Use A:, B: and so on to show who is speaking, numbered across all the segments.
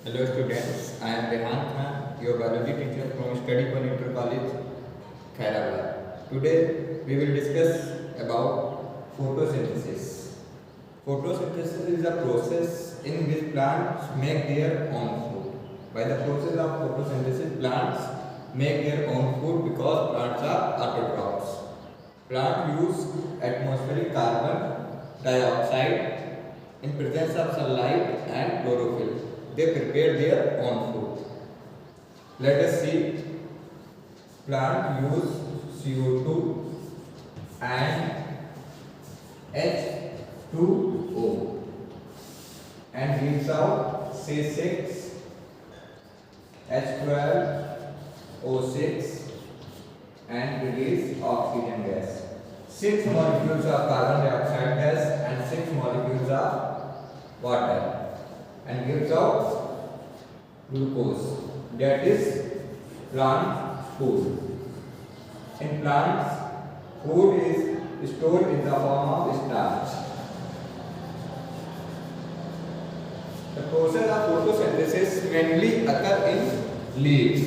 A: Hello students, I am Rehan Khan, your biology teacher from Study Point Inter College, Khairabad. Today we will discuss about photosynthesis. Photosynthesis is a process in which plants make their own food. By the process of photosynthesis, plants make their own food because plants are autotrophs. Plants use atmospheric carbon dioxide in presence of sunlight and chlorophyll. They prepare their own food. Let us see. Plant use CO2 and H2O and gives out C6, H12O6 and release oxygen gas. 6 molecules of carbon dioxide gas and 6 molecules of water and gives out glucose, that is plant food. In plants, food is stored in the form of starch. The process of photosynthesis mainly occur in leaves.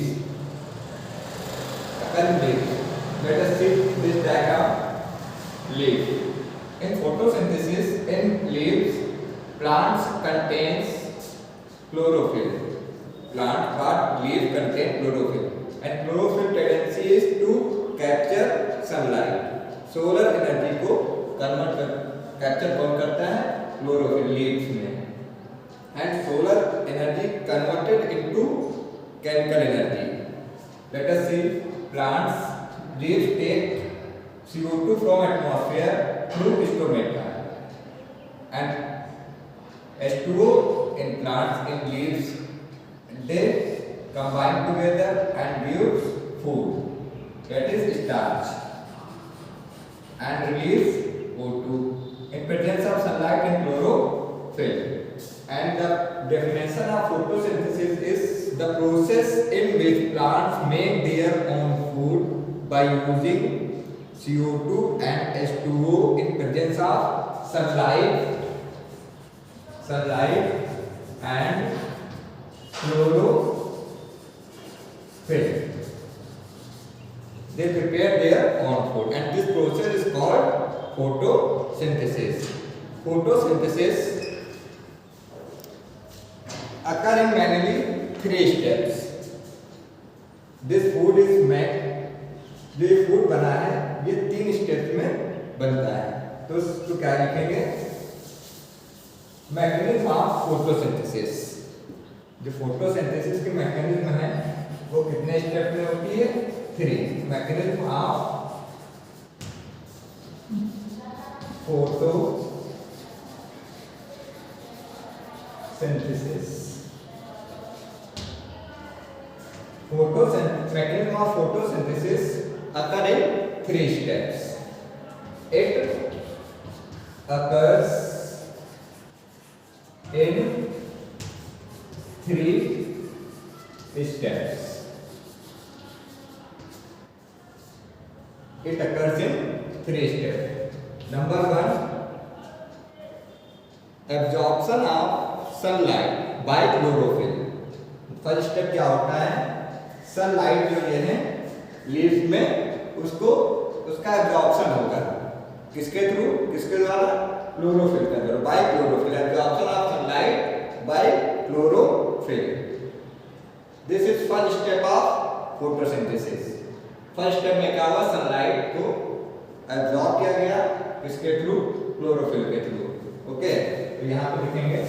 A: Let us see this diagram. Leaf. In photosynthesis, in leaves, plants contains chlorophyll. But leaf contain chlorophyll, and chlorophyll tendency is to capture sunlight. Solar energy को capture कौन करता है? Chlorophyll leaves में. And solar energy converted into chemical energy. Let us see. Plants leaves take CO2 from atmosphere through stomata and H2O in plants in leaves. They combine together and gives food, that is starch, and release O2 in presence of sunlight and chlorophyll. And the definition of photosynthesis is the process in which plants make their own food by using CO2 and H2O in presence of sunlight and chlorophyll. They prepare their own food, and this process is called photosynthesis. Photosynthesis occur in mainly 3 steps. This food is made. जो ये food बना है ये 3 steps में बनता है. तो इसको क्या लिखेंगे? Mechanism of photosynthesis. जो फोटोसिंथेसिस की मैकेनिज्म है वो कितने स्टेप में होती है? 3. Mechanism of photosynthesis. Mechanism of photosynthesis occur in 3 steps. It occurs in 3 steps. It occurs in 3 steps. Number 1, absorption of sunlight by chlorophyll. First step क्या होता है? सनलाइट जो ये है लीव्स में उसका एब्जॉर्प्शन होगा. किसके थ्रू? किसके द्वारा? क्लोरोफिल के द्वारा. Bye chlorophyll. Absorption of sunlight bye chlorophyll. This is first step of photosynthesis. First step में क्या हुआ? सनलाइट को एब्जॉर्ब किया गया. किसके थ्रू? क्लोरोफिल के थ्रू. ओके, तो यहां पे लिखेंगे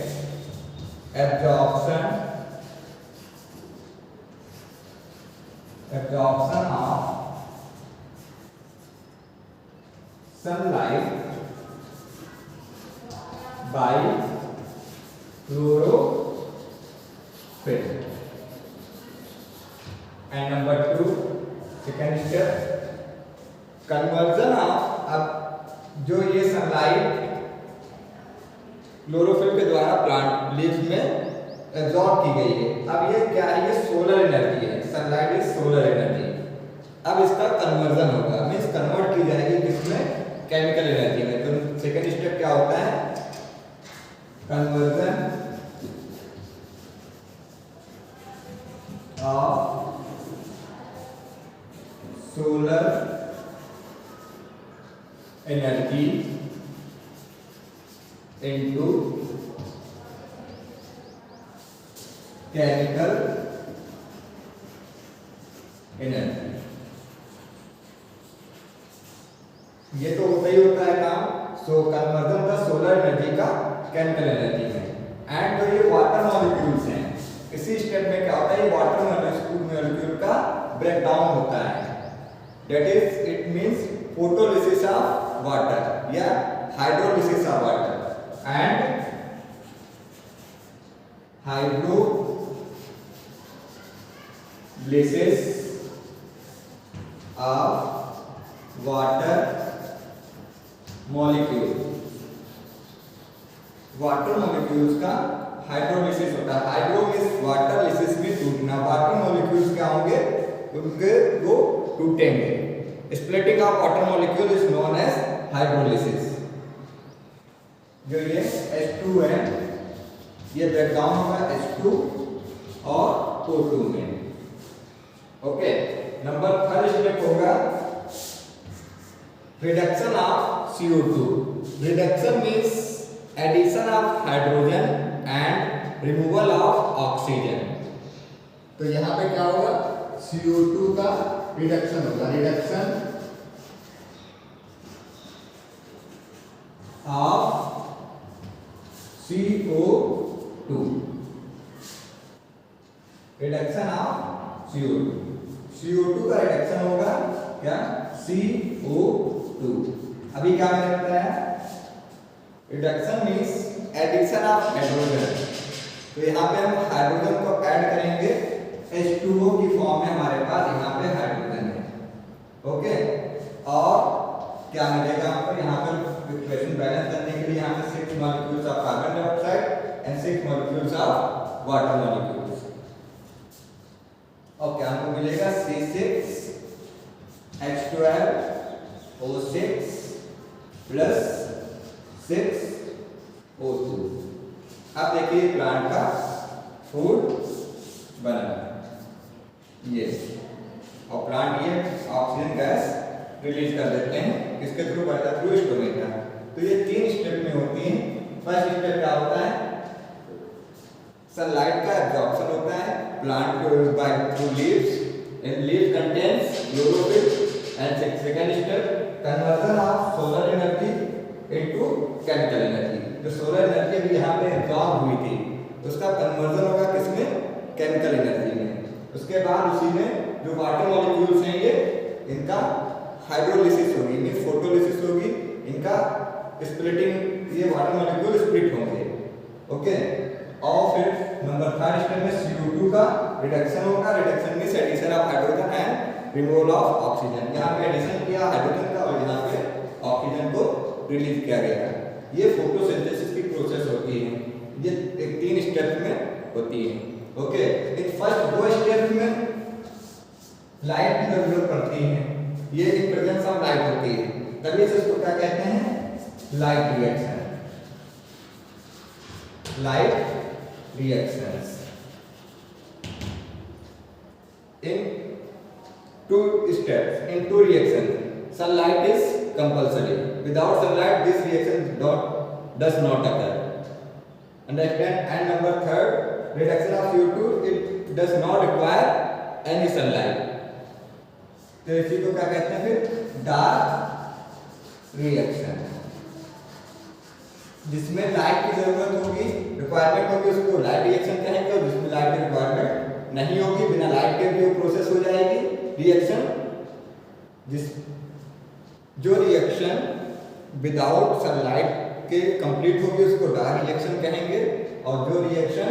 A: absorption of sunlight by chlorophyll. And number 2, second step, conversion of. अब जो ये सनलाइट क्लोरोफिल के द्वारा प्लांट लीव्स में एब्जॉर्ब की गई है. अब ये क्या है? ये सोलर एनर्जी है. Sunlight is solar energy. अब इसका कन्वर्जन होगा, मींस कन्वर्ट की जाएगी किसमें? केमिकल एनर्जी में. तो सेकंड स्टेप क्या होता है? conversion of solar energy into chemical energy. ये तो होता ही होता है काम। सो कन्वर्जन था सोलर एनर्जी का केमिकल एनर्जी में। एंड जो ये वाटर मॉलिक्यूल्स हैं, इसी स्टेप में क्या होता है, वाटर मॉलिक्यूल का ब्रेकडाउन होता है। That is it means photolysis of water या hydrolysis of water. And hydrolysis of water molecule, water molecules का हाइड्रोलिसिस होता है। हाइड्रो मींस वाटर, लिसिस में टूटना। वाटर मॉलिक्यूल्स क्या होंगे, उनके वो टूटेंगे। Splitting of water molecule is known as hydrolysis. जो ये H2 है, ये ब्रेकडाउन होगा H2 और O2 में। ओके, नंबर थर्ड स्टेप होगा reduction of CO2। Reduction means addition of hydrogen and removal of oxygen. तो यहां पे क्या होगा, CO2 का रिडक्शन होगा। Reduction of CO2, reduction of CO2 का रिडक्शन होगा क्या, CO2। अभी क्या मैंने बताया, reduction means addition of hydrogen. तो यहाँ पे हम हाइड्रोजन को ऐड करेंगे, H2O की फॉर्म में हमारे पास यहाँ पे हाइड्रोजन है। ओके, और क्या मिलेगा आपको यहाँ पर इक्वेशन बैलेंस करने के लिए, यहाँ पे 6 molecules of carbon dioxide and 6 molecules of water molecules. और क्या हमको मिलेगा, C6 H12O6 प्लस 6 O2। अब देखिए प्लांट का फूड बना ये, और प्लांट ये ऑक्सीजन गैस रिलीज कर देते हैं। किसके थ्रू बढ़ता है, थ्रू स्टोमेटा। तो ये 3 स्टेप में होती हैं। फर्स्ट स्टेप क्या होता है, सनलाइट का एब्जॉर्प्शन होता है plant by through leaves, and leaves contains chlorophyll. And second step conversion of solar energy into chemical energy. जो सोलर एनर्जी अभी यहाँ पे एब्जॉर्ब हुई थी, उसका कन्वर्जन होगा किसमें, केमिकल एनर्जी में। उसके बाद उसी में जो वाटर मॉलिक्यूल्स हैं ये, इनका हाइड्रोलिसिस होगी, मींस फोटोलिसिस होगी, इनका स्प्लिटिंग, ये वाटर मॉलिक्यूल स्प्लिट होंगे। ओके, और फिर नंबर थर्ड स्टेप में CO2 का रिडक्शन होगा। Reduction means addition of hydrogen and removal of oxygen. यहाँ पे एडिशन किया हाइड्रोजन का और यहाँ पे ऑक्सीजन को रिलीज किया गया। ये फोटोसिंथेसिस की प्रोसेस होती है, ये 3 स्टेप में होती है। ओके, इन फर्स्ट 2 स्टेप में लाइट की जरूरत पड़ती है, ये इन प्रेजेंस ऑफ लाइट होती है, तभी से इसको क्या कहते हैं, light reaction. Light reactions in 2 steps, in 2 reactions. Sunlight is compulsory. Without sunlight this reaction does not occur. Understand? And number third, reduction of CO2, it does not require any sunlight. तो इसी को क्या कहते हैं फिर, dark reaction. जिसमें light की जरूरत होगी, रिक्वायरमेंट होगी, उसको लाइट रिएक्शन कहेंगे। और जिसमें लाइट की रिक्वायरमेंट नहीं होगी, बिना लाइट के भी वो प्रोसेस हो जाएगी रिएक्शन। जो रिएक्शन विदाउट सनलाइट के कंप्लीट होगी उसको डार्क रिएक्शन कहेंगे, और जो रिएक्शन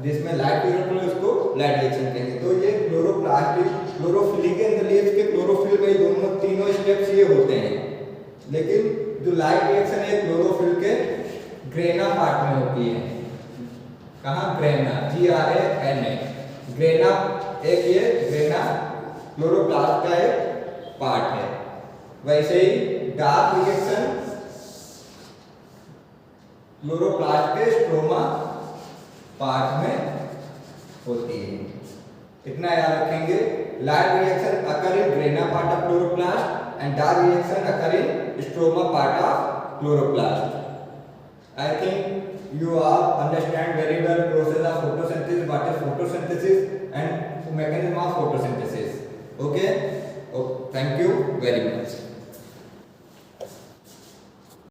A: जिसमें लाइट की जरूरत है उसको लाइट रिएक्शन कहेंगे। तो ये क्लोरोफिलिक एंड लीव्स के क्लोरोफिल में दोनों तीनों स्टेप्स ये होते हैं। लेकिन जो लाइट रिएक्शन है क्लोरोफिल के ग्रेना पार्ट में होती है। कहाँ, ग्रेना, GRANA, ग्रेना। एक ये ग्रेना क्लोरोप्लास्ट का एक पार्ट है। वैसे ही डार्क रिएक्शन क्लोरोप्लास्ट के स्ट्रोमा पार्ट में होती है। इतना याद रखेंगे. Light reaction occur in grana part of chloroplast and dark reaction occur in stroma part of chloroplast. I think you all understand very well process of photosynthesis, what is photosynthesis and mechanism of photosynthesis. Okay? Oh, thank you very much.